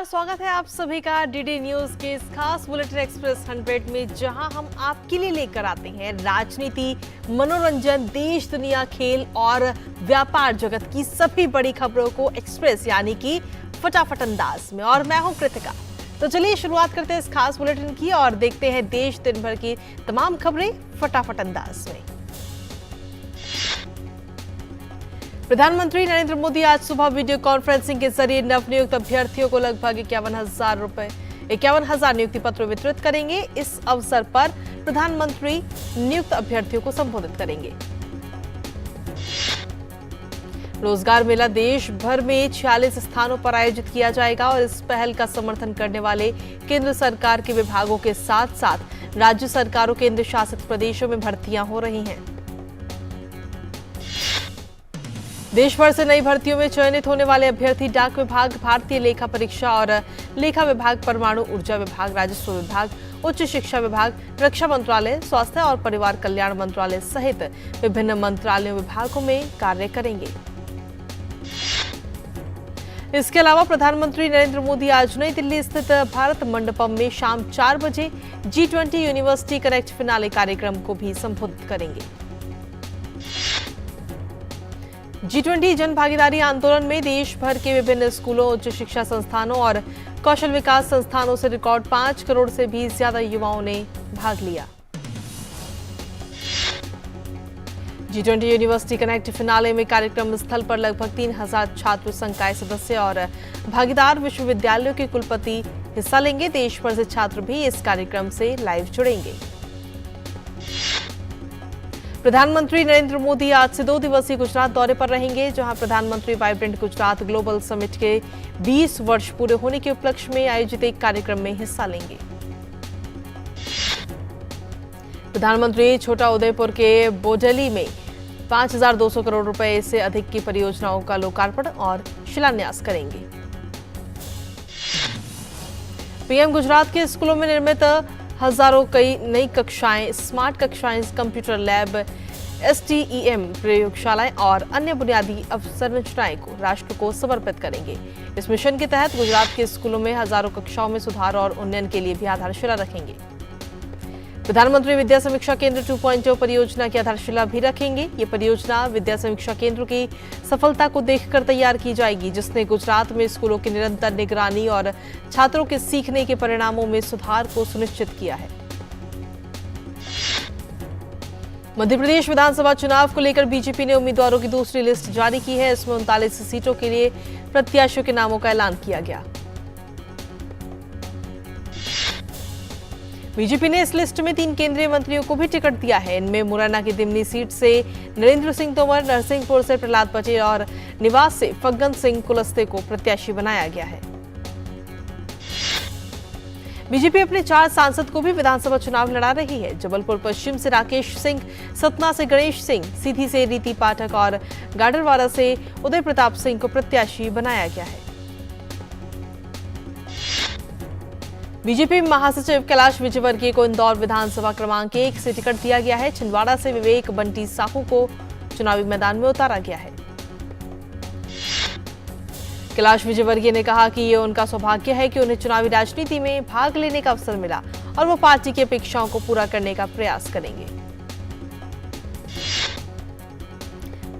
नमस्कार, स्वागत है आप सभी का डीडी न्यूज के इस खास बुलेटिन एक्सप्रेस 100 में, जहां हम आपके लिए लेकर आते हैं राजनीति, मनोरंजन, देश दुनिया, खेल और व्यापार जगत की सभी बड़ी खबरों को एक्सप्रेस यानी कि फटाफट अंदाज में। और मैं हूं कृतिका। तो चलिए शुरुआत करते हैं इस खास बुलेटिन की और देखते हैं देश दिन भर की तमाम खबरें फटाफट अंदाज में। प्रधानमंत्री नरेंद्र मोदी आज सुबह वीडियो कॉन्फ्रेंसिंग के जरिए नवनियुक्त अभ्यर्थियों को लगभग 51,000 नियुक्ति पत्र वितरित करेंगे। इस अवसर पर प्रधानमंत्री नियुक्त अभ्यर्थियों को संबोधित करेंगे। रोजगार मेला देश भर में 46 स्थानों पर आयोजित किया जाएगा और इस पहल का समर्थन करने वाले केंद्र सरकार के विभागों के साथ साथ राज्य सरकारों, केंद्र शासित प्रदेशों में भर्तियां हो रही हैं। देश भर से नई भर्तियों में चयनित होने वाले अभ्यर्थी डाक विभाग, भारतीय लेखा परीक्षा और लेखा विभाग, परमाणु ऊर्जा विभाग, राजस्व विभाग, उच्च शिक्षा विभाग, रक्षा मंत्रालय, स्वास्थ्य और परिवार कल्याण मंत्रालय सहित विभिन्न मंत्रालयों विभागों में कार्य करेंगे। इसके अलावा प्रधानमंत्री नरेंद्र मोदी आज नई दिल्ली स्थित भारत मंडपम में शाम 4 बजे G20 यूनिवर्सिटी कनेक्ट फिनाले कार्यक्रम को भी संबोधित करेंगे। G20 जन भागीदारी आंदोलन में देश भर के विभिन्न स्कूलों, उच्च शिक्षा संस्थानों और कौशल विकास संस्थानों से रिकॉर्ड 5 करोड़ से भी ज्यादा युवाओं ने भाग लिया। G20 यूनिवर्सिटी कनेक्ट फिनाले में कार्यक्रम स्थल पर लगभग 3,000 छात्र संकाय सदस्य और भागीदार विश्वविद्यालयों के कुलपति हिस्सा लेंगे। देश भर से छात्र भी इस कार्यक्रम से लाइव जुड़ेंगे। प्रधानमंत्री नरेंद्र मोदी आज से 2 दिवसीय गुजरात दौरे पर रहेंगे, जहां प्रधानमंत्री वाइब्रेंट गुजरात ग्लोबल समिट के 20 वर्ष पूरे होने के उपलक्ष्य में आयोजित एक कार्यक्रम में हिस्सा लेंगे। प्रधानमंत्री छोटा उदयपुर के बोडेली में 5,200 करोड़ रुपए से अधिक की परियोजनाओं का लोकार्पण और शिलान्यास करेंगे। पीएम गुजरात के स्कूलों में निर्मित हजारों कई नई कक्षाएं, स्मार्ट कक्षाएं, कंप्यूटर लैब, STEM प्रयोगशालाएं और अन्य बुनियादी अवसंरचनाएं को राष्ट्र को समर्पित करेंगे। इस मिशन के तहत गुजरात के स्कूलों में हजारों कक्षाओं में सुधार और उन्नयन के लिए भी आधारशिला रखेंगे। प्रधानमंत्री विद्या समीक्षा केंद्र 2.0 परियोजना की आधारशिला भी रखेंगे। ये परियोजना विद्या समीक्षा केंद्र की सफलता को देखकर तैयार की जाएगी, जिसने गुजरात में स्कूलों की निरंतर निगरानी और छात्रों के सीखने के परिणामों में सुधार को सुनिश्चित किया है। मध्य प्रदेश विधानसभा चुनाव को लेकर बीजेपी ने उम्मीदवारों की दूसरी लिस्ट जारी की है। इसमें 39 सीटों के लिए प्रत्याशियों के नामों का ऐलान किया गया। बीजेपी ने इस लिस्ट में 3 केंद्रीय मंत्रियों को भी टिकट दिया है। इनमें मुरैना की दिमनी सीट से नरेंद्र सिंह तोमर, नरसिंहपुर से प्रहलाद पटेल और निवास से फग्गन सिंह कुलस्ते को प्रत्याशी बनाया गया है। बीजेपी अपने 4 सांसद को भी विधानसभा चुनाव लड़ा रही है। जबलपुर पश्चिम से राकेश सिंह, सतना से गणेश सिंह, सीधी से रीति पाठक और गाडरवारा से उदय प्रताप सिंह को प्रत्याशी बनाया गया है। बीजेपी महासचिव कैलाश विजयवर्गीय को इंदौर विधानसभा क्रमांक 1 से टिकट दिया गया है। छिंदवाड़ा से विवेक बंटी साहू को चुनावी मैदान में उतारा गया है। कैलाश विजयवर्गीय ने कहा कि ये उनका सौभाग्य है कि उन्हें चुनावी राजनीति में भाग लेने का अवसर मिला और वो पार्टी की अपेक्षाओं को पूरा करने का प्रयास करेंगे।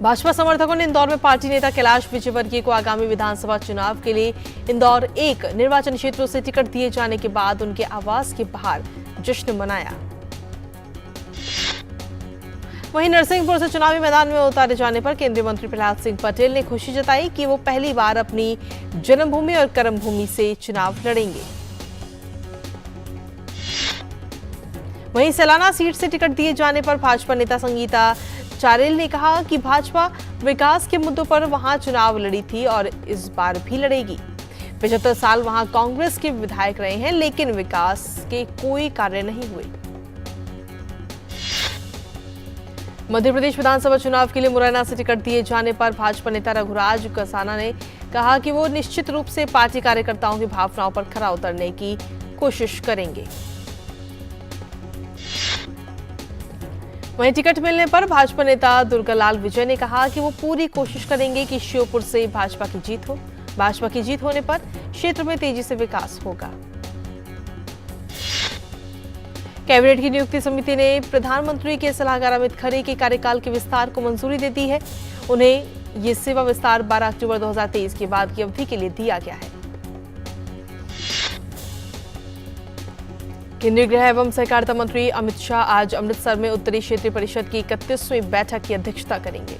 भाजपा समर्थकों ने इंदौर में पार्टी नेता कैलाश विजयवर्गीय को आगामी विधानसभा चुनाव के लिए इंदौर 1 निर्वाचन क्षेत्रों से टिकट दिए जाने के बाद उनके आवास के बाहर जश्न मनाया। वहीं नरसिंहपुर से चुनावी मैदान में उतारे जाने पर केंद्रीय मंत्री प्रहलाद सिंह पटेल ने खुशी जताई कि वो पहली बार अपनी जन्मभूमि और कर्मभूमि से चुनाव लड़ेंगे। वहीं सैलाना सीट से टिकट दिए जाने पर भाजपा नेता संगीता चारेल ने कहा कि भाजपा विकास के मुद्दों पर वहां चुनाव लड़ी थी और इस बार भी लड़ेगी। 75 साल वहां कांग्रेस के विधायक रहे हैं, लेकिन विकास के कोई कार्य नहीं हुए। मध्य प्रदेश विधानसभा चुनाव के लिए मुरैना से टिकट दिए जाने पर भाजपा नेता रघुराज कसाना ने कहा कि वो निश्चित रूप से पार्टी कार्यकर्ताओं की भावनाओं पर खरा उतरने की कोशिश करेंगे। वहीं टिकट मिलने पर भाजपा नेता दुर्गालाल विजय ने कहा कि वो पूरी कोशिश करेंगे कि श्योपुर से भाजपा की जीत हो। भाजपा की जीत होने पर क्षेत्र में तेजी से विकास होगा। कैबिनेट की नियुक्ति समिति ने प्रधानमंत्री के सलाहकार अमित खरे के कार्यकाल के विस्तार को मंजूरी दे दी है। उन्हें ये सेवा विस्तार 12 अक्टूबर 2023 के बाद की अवधि के लिए दिया गया है। केंद्रीय गृह एवं सहकारिता मंत्री अमित शाह आज अमृतसर में उत्तरी क्षेत्रीय परिषद की 31वीं बैठक की अध्यक्षता करेंगे।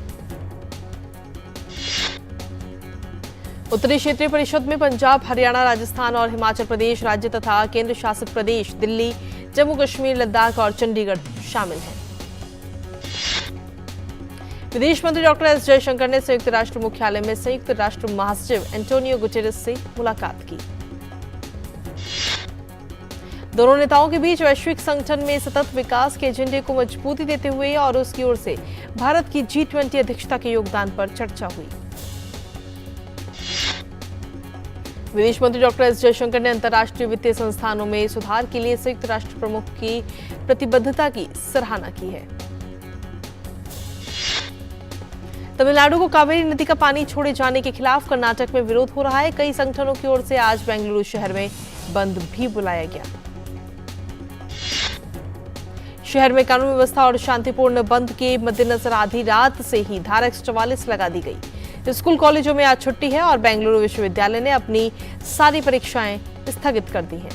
उत्तरी क्षेत्रीय परिषद में पंजाब, हरियाणा, राजस्थान और हिमाचल प्रदेश राज्य तथा केंद्र शासित प्रदेश दिल्ली, जम्मू कश्मीर, लद्दाख और चंडीगढ़ शामिल हैं। विदेश मंत्री डॉक्टर एस जयशंकर ने संयुक्त राष्ट्र मुख्यालय में संयुक्त राष्ट्र महासचिव एंटोनियो गुटेरेस से मुलाकात की। दोनों नेताओं के बीच वैश्विक संगठन में सतत विकास के एजेंडे को मजबूती देते हुए और उसकी ओर से भारत की G20 अध्यक्षता के योगदान पर चर्चा हुई। विदेश मंत्री डॉक्टर एस जयशंकर ने अंतर्राष्ट्रीय वित्तीय संस्थानों में सुधार के लिए संयुक्त राष्ट्र प्रमुख की प्रतिबद्धता की सराहना की है। तमिलनाडु को कावेरी नदी का पानी छोड़े जाने के खिलाफ कर्नाटक में विरोध हो रहा है। कई संगठनों की ओर से आज बेंगलुरु शहर में बंद भी बुलाया गया। शहर में कानून व्यवस्था और शांतिपूर्ण बंद के मद्देनजर आधी रात से ही धारा 144 लगा दी गई। स्कूल कॉलेजों में आज छुट्टी है और बेंगलुरु विश्वविद्यालय ने अपनी सारी परीक्षाएं स्थगित कर दी हैं।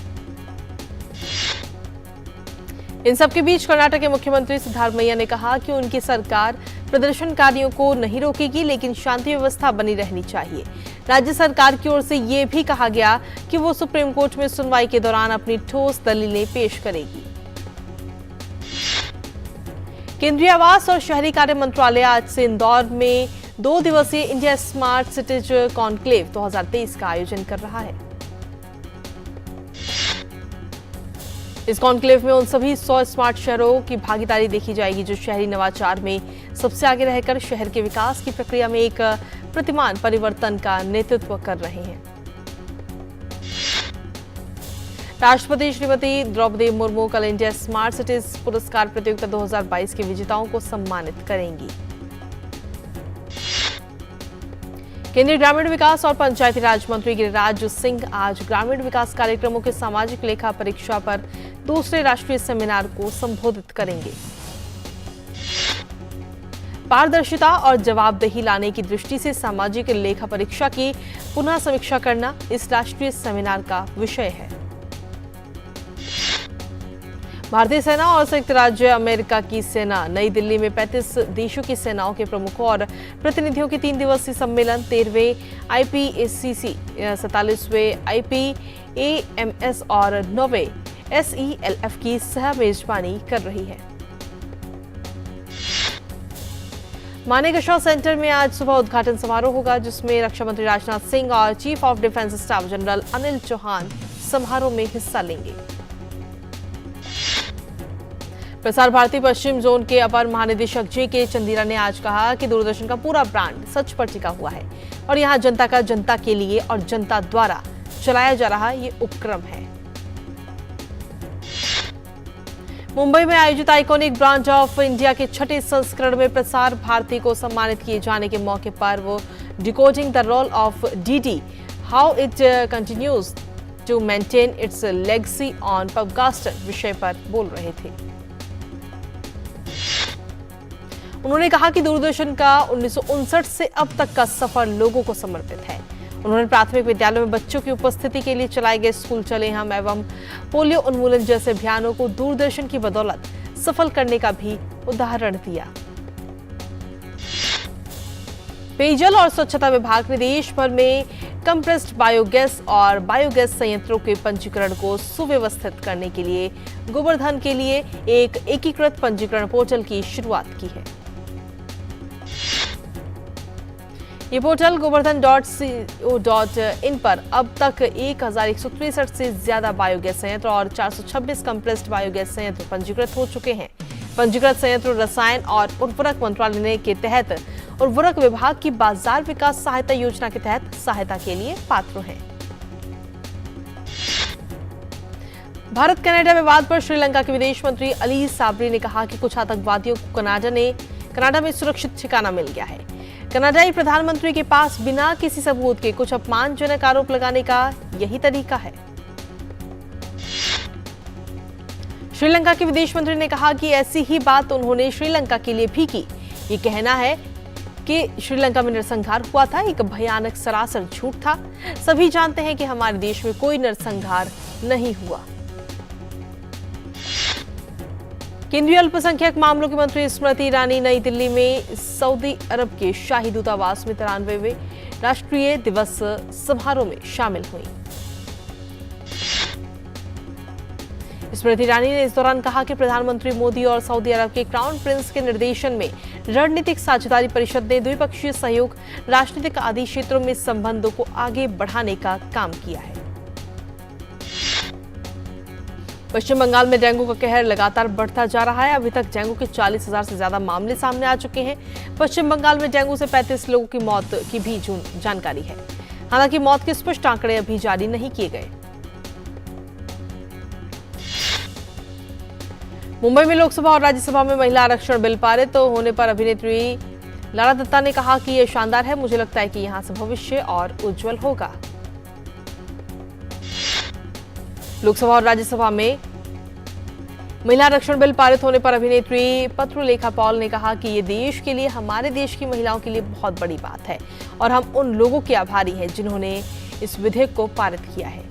इन सबके बीच कर्नाटक के मुख्यमंत्री सिद्धारमैया ने कहा कि उनकी सरकार प्रदर्शनकारियों को नहीं रोकेगी, लेकिन शांति व्यवस्था बनी रहनी चाहिए। राज्य सरकार की ओर से यह भी कहा गया कि वो सुप्रीम कोर्ट में सुनवाई के दौरान अपनी ठोस दलीलें पेश करेगी। केंद्रीय आवास और शहरी कार्य मंत्रालय आज से इंदौर में 2 दिवसीय इंडिया स्मार्ट सिटीज कॉन्क्लेव 2023 का आयोजन कर रहा है। इस कॉन्क्लेव में उन सभी 100 स्मार्ट शहरों की भागीदारी देखी जाएगी जो शहरी नवाचार में सबसे आगे रहकर शहर के विकास की प्रक्रिया में एक प्रतिमान परिवर्तन का नेतृत्व कर रहे हैं। राष्ट्रपति श्रीमती द्रौपदी मुर्मू कल इंडिया स्मार्ट सिटीज पुरस्कार प्रतियोगिता 2022 के विजेताओं को सम्मानित करेंगी। केंद्रीय ग्रामीण विकास और पंचायती राज मंत्री गिरिराज सिंह आज ग्रामीण विकास कार्यक्रमों के सामाजिक लेखा परीक्षा पर दूसरे राष्ट्रीय सेमिनार को संबोधित करेंगे। पारदर्शिता और जवाबदेही लाने की दृष्टि से सामाजिक लेखा परीक्षा की पुनः समीक्षा करना इस राष्ट्रीय सेमिनार का विषय है। भारतीय सेना और संयुक्त राज्य अमेरिका की सेना नई दिल्ली में 35 देशों की सेनाओं के प्रमुखों और प्रतिनिधियों के 3 दिवसीय सम्मेलन 13वें IPACC, 47वें IPAMS और 9वें SELF की सह मेजबानी कर रही है। मानेकशॉ सेंटर में आज सुबह उद्घाटन समारोह होगा, जिसमें रक्षा मंत्री राजनाथ सिंह और chief of defence staff general Anil Chauhan समारोह में हिस्सा लेंगे। प्रसार भारती पश्चिम जोन के अपर महानिदेशक JK चंदीरा ने आज कहा कि दूरदर्शन का पूरा ब्रांड सच पर टिका हुआ है और यहां जनता का जनता के लिए और जनता द्वारा चलाया जा रहा ये उपक्रम है। मुंबई में आयोजित आइकॉनिक ब्रांड ऑफ इंडिया के 6ठे संस्करण में प्रसार भारती को सम्मानित किए जाने के मौके पर वो decoding the role of DD, how it continues to maintain its legacy on podcaster विषय पर बोल रहे थे। उन्होंने कहा कि दूरदर्शन का 1959 से अब तक का सफर लोगों को समर्पित है। उन्होंने प्राथमिक विद्यालयों में बच्चों की उपस्थिति के लिए चलाए गए स्कूल चले हम एवं पोलियो उन्मूलन जैसे अभियानों को दूरदर्शन की बदौलत सफल करने का भी उदाहरण दिया। पेयजल और स्वच्छता विभाग ने देश भर में कंप्रेस्ड बायोगैस और बायोगैस संयंत्रों के पंजीकरण को सुव्यवस्थित करने के लिए गोवर्धन के लिए एक एकीकृत पंजीकरण पोर्टल की शुरुआत की है। ये पोर्टल govardhan.co.in पर अब तक 1163 से ज्यादा बायोगैस संयंत्र और 426 कंप्रेस्ड बायोगैस संयंत्र पंजीकृत हो चुके हैं। पंजीकृत संयंत्र रसायन और उर्वरक मंत्रालय के तहत उर्वरक विभाग की बाजार विकास सहायता योजना के तहत सहायता के लिए पात्र हैं। भारत कनाडा विवाद पर श्रीलंका के विदेश मंत्री अली साबरी ने कहा कि कुछ आतंकवादियों को कनाडा में सुरक्षित ठिकाना मिल गया है। कनाडाई प्रधानमंत्री के पास बिना किसी सबूत के कुछ अपमानजनक आरोप लगाने का यही तरीका है। श्रीलंका के विदेश मंत्री ने कहा कि ऐसी ही बात उन्होंने श्रीलंका के लिए भी की। ये कहना है कि श्रीलंका में नरसंहार हुआ था एक भयानक सरासर झूठ था। सभी जानते हैं कि हमारे देश में कोई नरसंहार नहीं हुआ। केंद्रीय अल्पसंख्यक मामलों की मंत्री स्मृति ईरानी नई दिल्ली में सऊदी अरब के शाही दूतावास में 93वें राष्ट्रीय दिवस समारोह में शामिल हुई। स्मृति ईरानी ने इस दौरान कहा कि प्रधानमंत्री मोदी और सऊदी अरब के क्राउन प्रिंस के निर्देशन में रणनीतिक साझेदारी परिषद ने द्विपक्षीय सहयोग, राजनीतिक आदि क्षेत्रों में संबंधों को आगे बढ़ाने का काम किया है। पश्चिम बंगाल में डेंगू का कहर लगातार बढ़ता जा रहा है। अभी तक डेंगू के 40,000 से ज्यादा मामले सामने आ चुके हैं। पश्चिम बंगाल में डेंगू से 35 लोगों की मौत की भी जानकारी है। हालांकि मौत के स्पष्ट आंकड़े अभी जारी नहीं किए गए। मुंबई में लोकसभा और राज्यसभा में महिला आरक्षण बिल पारित होने पर अभिनेत्री लारा दत्ता ने कहा कि यह शानदार है। मुझे लगता है कि यहां से भविष्य और उज्जवल होगा। लोकसभा और राज्यसभा में महिला आरक्षण बिल पारित होने पर अभिनेत्री पत्रलेखा पॉल ने कहा कि ये देश के लिए, हमारे देश की महिलाओं के लिए बहुत बड़ी बात है और हम उन लोगों के आभारी हैं जिन्होंने इस विधेयक को पारित किया है।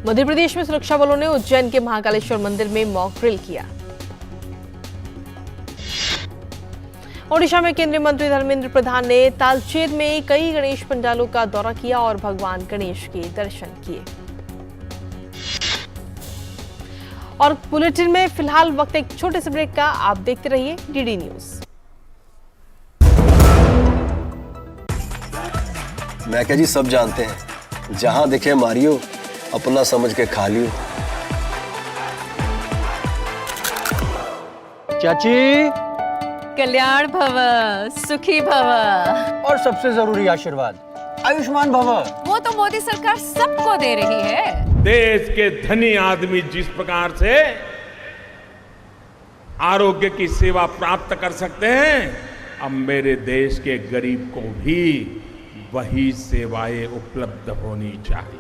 मध्य प्रदेश में सुरक्षा बलों ने उज्जैन के महाकालेश्वर मंदिर में मॉक ड्रिल किया। ओडिशा में केंद्रीय मंत्री धर्मेंद्र प्रधान ने तालचेर में कई गणेश पंडालों का दौरा किया और भगवान गणेश के दर्शन किए। और बुलेटिन में फिलहाल वक्त एक छोटे से ब्रेक का। आप देखते रहिए डीडी न्यूज। मैं क्या जी, सब जानते हैं, जहां दिखे मारियो, अपना समझ के खा लियो। चाची, कल्याण भव, सुखी भव और सबसे जरूरी आशीर्वाद, आयुष्मान भव। वो तो मोदी सरकार सबको दे रही है। देश के धनी आदमी जिस प्रकार से आरोग्य की सेवा प्राप्त कर सकते हैं, अब मेरे देश के गरीब को भी वही सेवाएं उपलब्ध होनी चाहिए।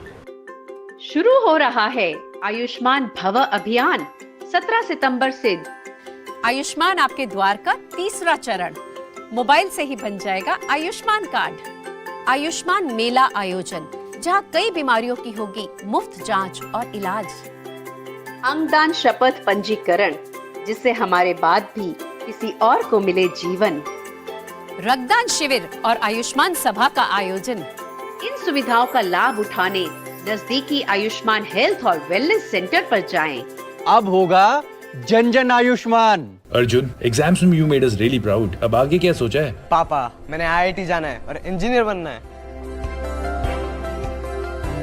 शुरू हो रहा है आयुष्मान भव अभियान 17 सितंबर से। आयुष्मान आपके द्वार का तीसरा चरण। मोबाइल से ही बन जाएगा आयुष्मान कार्ड। आयुष्मान मेला आयोजन, जहां कई बीमारियों की होगी मुफ्त जांच और इलाज। अंगदान शपथ पंजीकरण, जिससे हमारे बाद भी किसी और को मिले जीवन। रक्तदान शिविर और आयुष्मान सभा का आयोजन। इन सुविधाओं का लाभ उठाने नजदीकी आयुष्मान हेल्थ और वेलनेस सेंटर पर जाएं। अब होगा जन जन आयुष्मान। अर्जुन, एग्जाम्स में you made us really proud. अब आगे क्या सोचा है? पापा, मैंने IIT जाना है और इंजीनियर बनना है।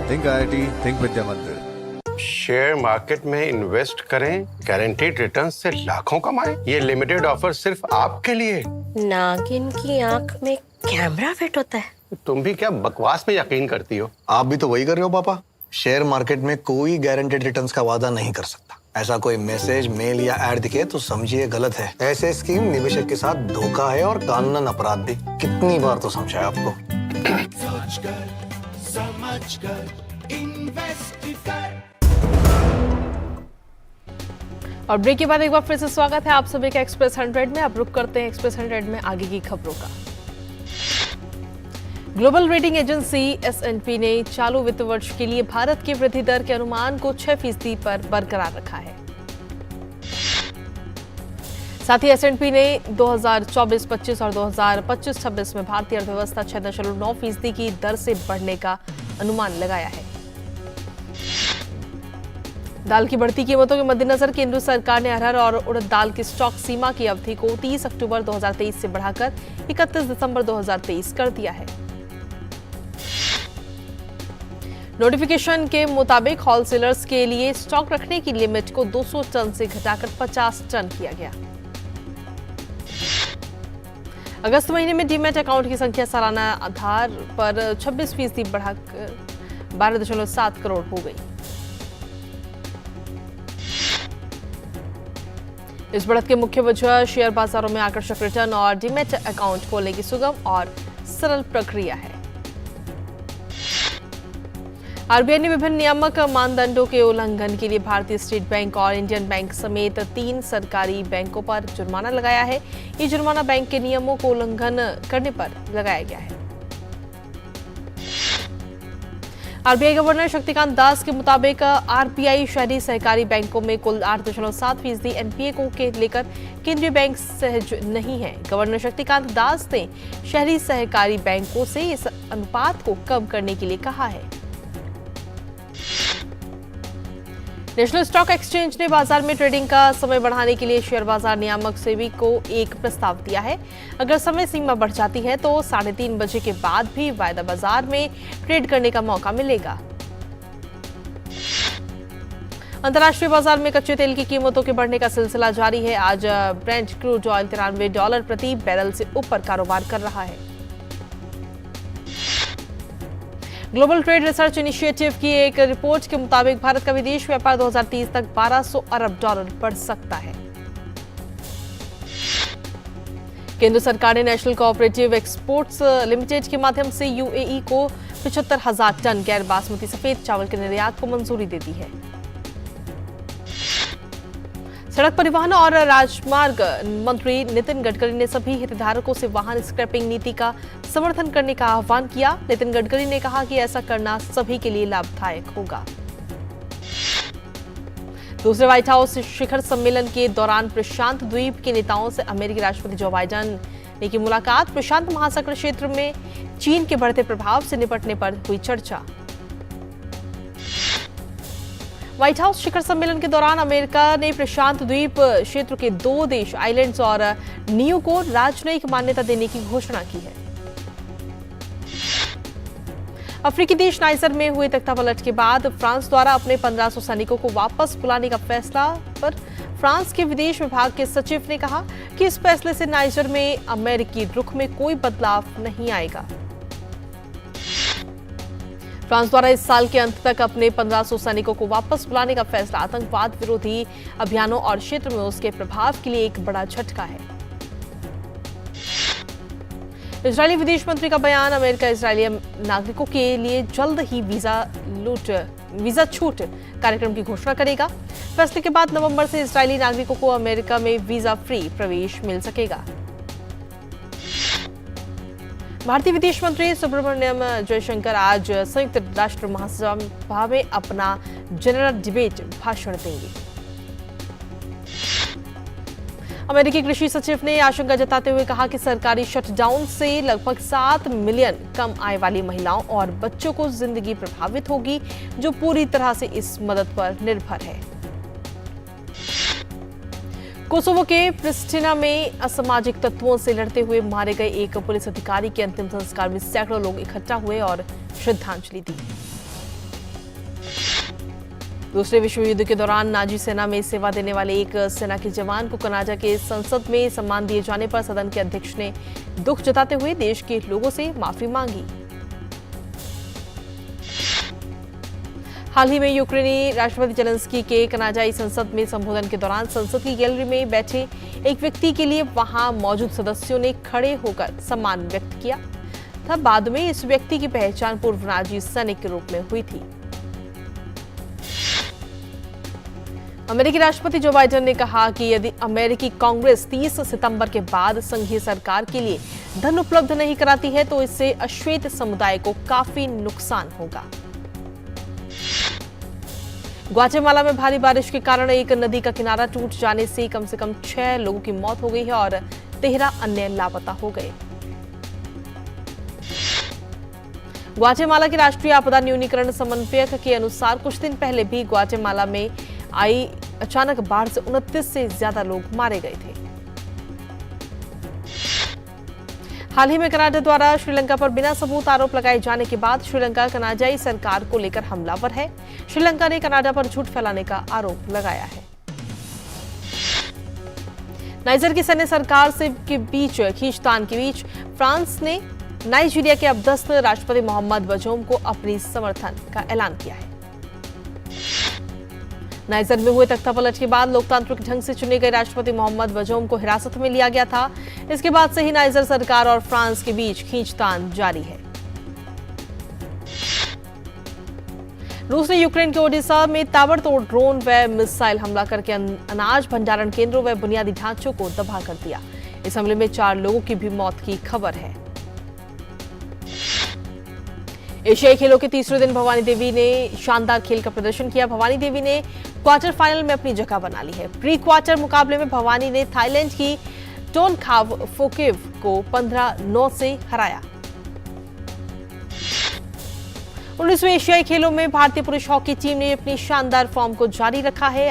थिंक IIT, थिंक विद्या मंदिर। शेयर मार्केट में इन्वेस्ट करें, गारंटीड रिटर्न से लाखों कमाएं। ये लिमिटेड ऑफर सिर्फ आपके लिए। नागिन की आंख में कैमरा फिट होता है। तुम भी क्या बकवास में यकीन करती हो? आप भी तो वही कर रहे हो पापा। शेयर मार्केट में कोई गारंटेड रिटर्न्स का वादा नहीं कर सकता। ऐसा कोई मैसेज, मेल या एड दिखे तो समझिए गलत है। ऐसे स्कीम निवेशक के साथ धोखा है और कानूनन अपराध भी। कितनी बार तो समझाया आपको। और ब्रेक के बाद एक बार फिर से स्वागत है आप सभी का एक्सप्रेस 100 में। अब रुक करते हैं एक्सप्रेस 100 में आगे की खबरों का। ग्लोबल रेटिंग एजेंसी S&P ने चालू वित्त वर्ष के लिए भारत की वृद्धि दर के अनुमान को 6% पर बरकरार रखा है। साथ ही S&P ने 2024-25 और 2025-26 में भारतीय अर्थव्यवस्था 6.9% की दर से बढ़ने का अनुमान लगाया है। दाल की बढ़ती कीमतों के मद्देनजर केंद्र सरकार ने अरहर और उड़द दाल की स्टॉक सीमा की अवधि को 30 अक्टूबर 2023 से बढ़ाकर 31 दिसंबर 2023 कर दिया है। नोटिफिकेशन के मुताबिक होलसेलर्स के लिए स्टॉक रखने की लिमिट को 200 टन से घटाकर 50 टन किया गया। अगस्त महीने में डीमैट अकाउंट की संख्या सालाना आधार पर 26% बढ़ाकर 12.7 करोड़ हो गई। इस बढ़त की मुख्य वजह शेयर बाजारों में आकर्षक रिटर्न और डीमैट अकाउंट खोलने की सुगम और सरल प्रक्रिया है। आरबीआई ने विभिन्न नियामक मानदंडों के उल्लंघन के लिए भारतीय स्टेट बैंक और इंडियन बैंक समेत 3 सरकारी बैंकों पर जुर्माना लगाया है। ये जुर्माना बैंक के नियमों को उल्लंघन करने पर लगाया गया है। आरबीआई गवर्नर शक्तिकांत दास के मुताबिक आरबीआई शहरी सहकारी बैंकों में कुल 8.7% एनपीए को लेकर केंद्रीय बैंक सहज नहीं है। गवर्नर शक्तिकांत दास ने शहरी सहकारी बैंकों से इस अनुपात को कम करने के लिए कहा है। नेशनल स्टॉक एक्सचेंज ने बाजार में ट्रेडिंग का समय बढ़ाने के लिए शेयर बाजार नियामक सेबी को एक प्रस्ताव दिया है। अगर समय सीमा बढ़ जाती है तो 3:30 बजे के बाद भी वायदा बाजार में ट्रेड करने का मौका मिलेगा। अंतर्राष्ट्रीय बाजार में कच्चे तेल की कीमतों के बढ़ने का सिलसिला जारी है। आज ब्रेंट क्रूड ऑयल $93 प्रति बैरल से ऊपर कारोबार कर रहा है। ग्लोबल ट्रेड रिसर्च इनिशिएटिव की एक रिपोर्ट के मुताबिक भारत का विदेश व्यापार 2030 तक $1200 अरब बढ़ सकता है। केंद्र सरकार ने नेशनल कोऑपरेटिव एक्सपोर्ट्स लिमिटेड के माध्यम से यूएई को 75,000 टन गैर बासमती सफेद चावल के निर्यात को मंजूरी दे दी है। सड़क परिवहन और राजमार्ग मंत्री नितिन गडकरी ने सभी हितधारकों से वाहन स्क्रैपिंग नीति का समर्थन करने का आह्वान किया। नितिन गडकरी ने कहा कि ऐसा करना सभी के लिए लाभदायक होगा। दूसरे व्हाइट हाउस शिखर सम्मेलन के दौरान प्रशांत द्वीप के नेताओं से अमेरिकी राष्ट्रपति जो बाइडेन ने की मुलाकात। प्रशांत महासागर क्षेत्र में चीन के बढ़ते प्रभाव से निपटने पर हुई चर्चा। व्हाइट हाउस शिखर सम्मेलन के दौरान अमेरिका ने प्रशांत द्वीप क्षेत्र के 2 देश आइलैंड्स और नियो को राजनयिक मान्यता देने की घोषणा की है। अफ्रीकी देश नाइजर में हुए तख्तापलट के बाद फ्रांस द्वारा अपने 1500 सैनिकों को वापस बुलाने का फैसला पर फ्रांस के विदेश विभाग के सचिव ने कहा कि इस फैसले से नाइजर में अमेरिकी रुख में कोई बदलाव नहीं आएगा। फ्रांस द्वारा इस साल के अंत तक अपने 1500 सैनिकों को वापस बुलाने का फैसला आतंकवाद विरोधी अभियानों और क्षेत्र में उसके प्रभाव के लिए एक बड़ा झटका है। इजरायली विदेश मंत्री का बयान। अमेरिका इजरायली नागरिकों के लिए जल्द ही वीजा छूट कार्यक्रम की घोषणा करेगा। फैसले के बाद नवंबर से इजरायली नागरिकों को अमेरिका में वीजा फ्री प्रवेश मिल सकेगा। भारतीय विदेश मंत्री सुब्रमण्यम जयशंकर आज संयुक्त राष्ट्र महासभा में अपना जनरल डिबेट भाषण देंगे। अमेरिकी कृषि सचिव ने आशंका जताते हुए कहा कि सरकारी शटडाउन से लगभग 7 मिलियन कम आय वाली महिलाओं और बच्चों को जिंदगी प्रभावित होगी, जो पूरी तरह से इस मदद पर निर्भर है। कोसोवो के प्रिस्टिना में असामाजिक तत्वों से लड़ते हुए मारे गए एक पुलिस अधिकारी के अंतिम संस्कार में सैकड़ों लोग इकट्ठा हुए और श्रद्धांजलि दी। दूसरे विश्व युद्ध के दौरान नाजी सेना में सेवा देने वाले एक सेना के जवान को कनाडा के संसद में सम्मान दिए जाने पर सदन के अध्यक्ष ने दुख जताते हुए देश के लोगों से माफी मांगी। हाल ही में यूक्रेनी राष्ट्रपति जेलेंस्की के कनाडाई संसद में संबोधन के दौरान संसद की गैलरी में बैठे एक व्यक्ति के लिए वहां मौजूद सदस्यों ने खड़े होकर सम्मान व्यक्त किया था। बाद में इस व्यक्ति की पहचान पूर्व नाजी सैनिक के रूप में हुई थी। अमेरिकी राष्ट्रपति जो बाइडेन ने कहा कि यदि अमेरिकी कांग्रेस 30 सितंबर के बाद संघीय सरकार के लिए धन उपलब्ध नहीं कराती है तो इससे अश्वेत समुदाय को काफी नुकसान होगा। ग्वाटेमाला में भारी बारिश के कारण एक नदी का किनारा टूट जाने से कम 6 लोगों की मौत हो गई है और 13 अन्य लापता हो गए। ग्वाटेमाला के राष्ट्रीय आपदा न्यूनीकरण समन्वयक के अनुसार कुछ दिन पहले भी ग्वाटेमाला में आई अचानक बाढ़ से 29 से ज्यादा लोग मारे गए थे। हाल ही में कनाडा द्वारा श्रीलंका पर बिना सबूत आरोप लगाए जाने के बाद श्रीलंका कनाडाई सरकार को लेकर हमलावर है। श्रीलंका ने कनाडा पर झूठ फैलाने का आरोप लगाया है। नाइजर की सैन्य सरकार से के बीच खींचतान के बीच फ्रांस ने नाइजीरिया के अबदस्त राष्ट्रपति मोहम्मद बजौम को अपनी समर्थन का ऐलान किया है। नाइजर में हुए तख्तापलट के बाद लोकतांत्रिक ढंग से चुने गए राष्ट्रपति मोहम्मद बजौम को हिरासत में लिया गया था। इसके बाद से ही नाइजर सरकार और फ्रांस के बीच खींचतान जारी है। रूस ने यूक्रेन के ओडिशा में ताबड़तोड़ ड्रोन व मिसाइल हमला करके अनाज भंडारण केंद्रों व बुनियादी ढांचों को तबाह कर दिया। इस हमले में 4 लोगों की भी मौत की खबर है। एशियाई खेलों के तीसरे दिन भवानी देवी ने शानदार खेल का प्रदर्शन किया। भवानी देवी ने क्वार्टर फाइनल में अपनी जगह बना ली है। प्री क्वार्टर मुकाबले में भवानी ने थाईलैंड की टोनखाव फोकेव को 15-9 से हराया। 19वें एशियाई खेलों में भारतीय पुरुष हॉकी टीम ने अपनी शानदार फॉर्म को जारी रखा है।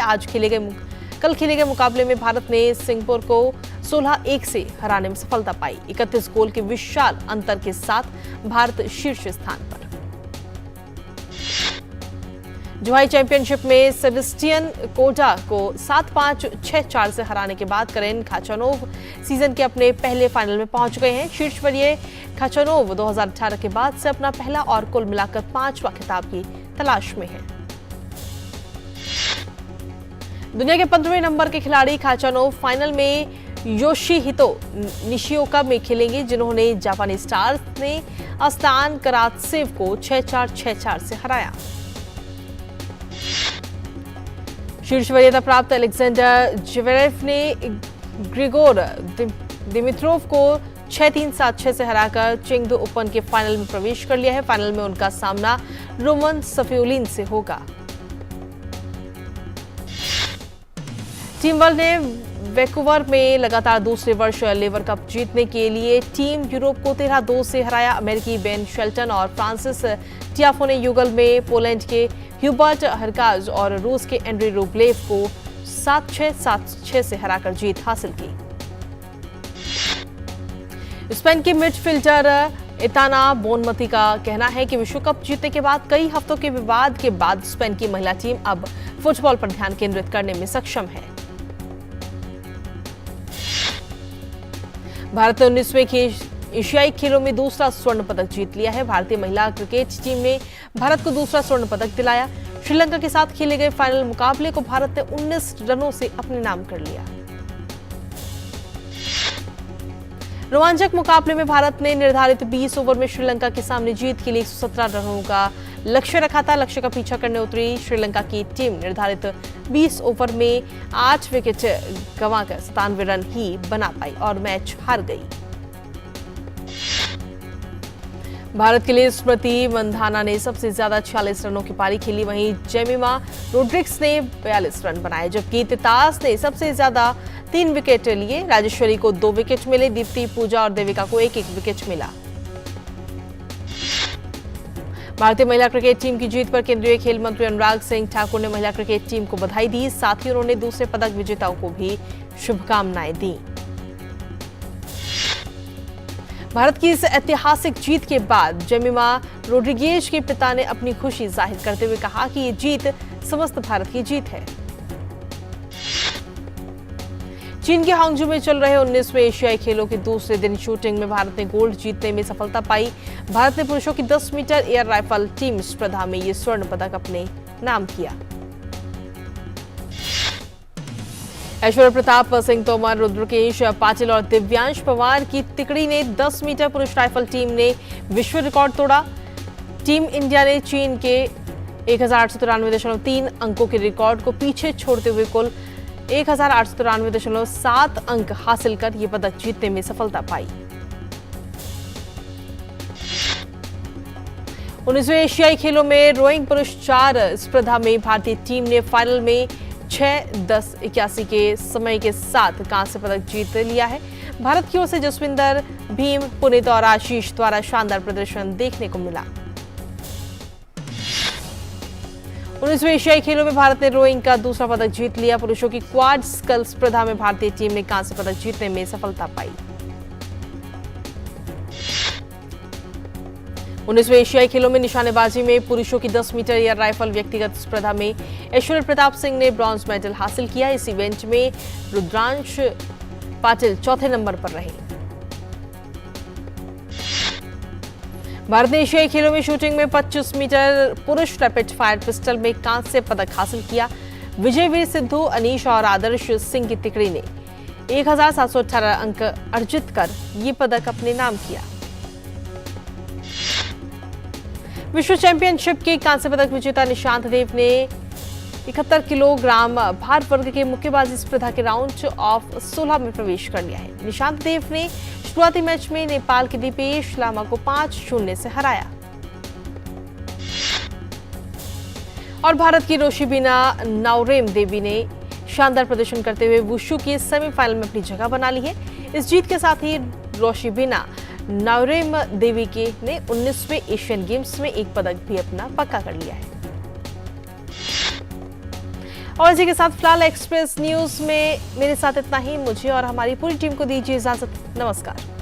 कल खेले गए मुकाबले में भारत ने सिंगापुर को 16-1 से हराने में सफलता पाई। 31 गोल के विशाल अंतर के साथ भारत शीर्ष स्थान पर। जुहाई चैंपियनशिप में सेबेस्टियन कोडा को 7-5, 6-4 से हराने के बाद करेन खाचानोव सीजन के अपने पहले फाइनल में पहुंच गए हैं। शीर्ष पर ये खाचानोव 2018 के बाद से अपना पहला और कुल मिलाकर 5वां खिताब की तलाश में है। दुनिया के 15वें नंबर के खिलाड़ी खाचानोव फाइनल में योशिहितो निशिओका में खेलेंगे, जिन्होंने जापानी स्टार्स ने अस्तान करातसेव को 6-4, 6-4 से हराया। शीर्ष वरीयता प्राप्त अलेक्जेंडर ज्वेरेव ने ग्रिगोर दिमित्रोव को 6-3, 7-6 से हराकर चेंगडू ओपन के फाइनल में प्रवेश कर लिया है। फाइनल में उनका सामना रोमन सफियोलिन से होगा। टीम वर्ल्ड ने वैंकूवर में लगातार दूसरे वर्ष लेवर कप जीतने के लिए टीम यूरोप को 13-2 से हराया। अमेरिकी बेन शेल्टन और फ्रांसिस टियाफो ने युगल में पोलैंड के ह्यूबर्ट हरकाज और रूस के एंड्री रूबलेव को 7-6, 7-6 से हराकर जीत हासिल की। स्पेन के मिडफील्डर इताना बोनमती का कहना है कि विश्व कप जीतने के बाद कई हफ्तों के विवाद के बाद स्पेन की महिला टीम अब फुटबॉल पर ध्यान केंद्रित करने में सक्षम है। भारत ने 19वें एशियाई खेलों में दूसरा स्वर्ण पदक जीत लिया है। भारतीय महिला क्रिकेट टीम ने भारत को दूसरा स्वर्ण पदक दिलाया। श्रीलंका के साथ खेले गए फाइनल मुकाबले को भारत ने 19 रनों से अपने नाम कर लिया। रोमांचक मुकाबले में भारत ने निर्धारित 20 ओवर में श्रीलंका के सामने जीत के लिए 117 रनों का लक्ष्य रखा था। लक्ष्य का पीछा करने उतरी श्रीलंका की टीम निर्धारित 20 ओवर में 8 विकेट गंवाकर 97 रन ही बना पाई और मैच हार गई। भारत के लिए स्मृति मंधाना ने सबसे ज्यादा 46 रनों की पारी खेली। वहीं जेमिमा रोड्रिग्स ने 42 रन बनाए, जबकि तितास ने सबसे ज्यादा 3 विकेट लिए। राजेश्वरी को 2 विकेट मिले। दीप्ति, पूजा और देविका को 1-1 विकेट मिला। भारतीय महिला क्रिकेट टीम की जीत पर केंद्रीय खेल मंत्री अनुराग सिंह ठाकुर ने महिला क्रिकेट टीम को बधाई दी। साथ ही उन्होंने दूसरे पदक विजेताओं को भी शुभकामनाएं दी। भारत की इस ऐतिहासिक जीत के बाद जेमिमा रोड्रिगेज के पिता ने अपनी खुशी जाहिर करते हुए कहा कि ये जीत समस्त भारत की जीत है। चीन के हांगझू में चल रहे 19वें एशियाई खेलों के दूसरे दिन शूटिंग में भारत ने गोल्ड जीतने में सफलता पाई। भारत ने पुरुषों की 10 मीटर एयर राइफल टीम स्पर्धा में ये स्वर्ण पदक अपने नाम किया। ऐश्वर्य प्रताप सिंह तोमर, रुद्रकेश पाटिल और दिव्यांश पवार की तिकड़ी ने 10 मीटर पुरुष राइफल टीम ने विश्व रिकॉर्ड तोड़ा। टीम इंडिया ने चीन के 1893.3 अंकों के रिकॉर्ड को पीछे छोड़ते हुए कुल 1893.7 अंक हासिल कर यह पदक जीतने में सफलता पाई। 19वें एशियाई खेलों में रोइंग पुरुष 4 स्पर्धा में भारतीय टीम ने फाइनल में 6-10-81 के समय के साथ कांस्य पदक जीत लिया है। भारत की ओर से जसविंदर, भीम, पुनीत और आशीष द्वारा शानदार प्रदर्शन देखने को मिला। 19वें एशियाई खेलों में भारत ने रोइंग का दूसरा पदक जीत लिया। पुरुषों की क्वाड स्कल स्पर्धा में भारतीय टीम ने कांस्य पदक जीतने में सफलता पाई। 19वें एशियाई खेलों में निशानेबाजी में पुरुषों की 10 मीटर एयर राइफल व्यक्तिगत स्पर्धा में ऐश्वर्य प्रताप सिंह ने ब्रॉन्ज मेडल हासिल किया। इस इवेंट में रुद्रांश पाटिल चौथे नंबर पर रहे। भारत ने एशियाई खेलों में शूटिंग में 25 मीटर पुरुष रैपिड फायर पिस्टल में कांस्य पदक हासिल किया। विजयवीर सिद्धू, अनीश और आदर्श सिंह की तिकड़ी ने 1718 अंक अर्जित कर ये पदक अपने नाम किया। विश्व चैंपियनशिप के कांस्य पदक विजेता निशांत देव ने 71 किलोग्राम भार वर्ग के मुक्केबाजी स्पर्धा के राउंड ऑफ 16 में प्रवेश कर लिया है। निशांत देव ने शुरुआती मैच में नेपाल के दीपेश लामा को 5-0 से हराया और भारत की रोशिबिना नवरेम देवी ने शानदार प्रदर्शन करते हुए वुशु के सेमीफाइनल में अपनी जगह बना ली है। इस जीत के साथ ही रोशिबिना नवरेम देवी के ने 19वें एशियन गेम्स में एक पदक भी अपना पक्का कर लिया है। और इसी के साथ फिलहाल एक्सप्रेस न्यूज में मेरे साथ इतना ही। मुझे और हमारी पूरी टीम को दीजिए इजाजत। नमस्कार।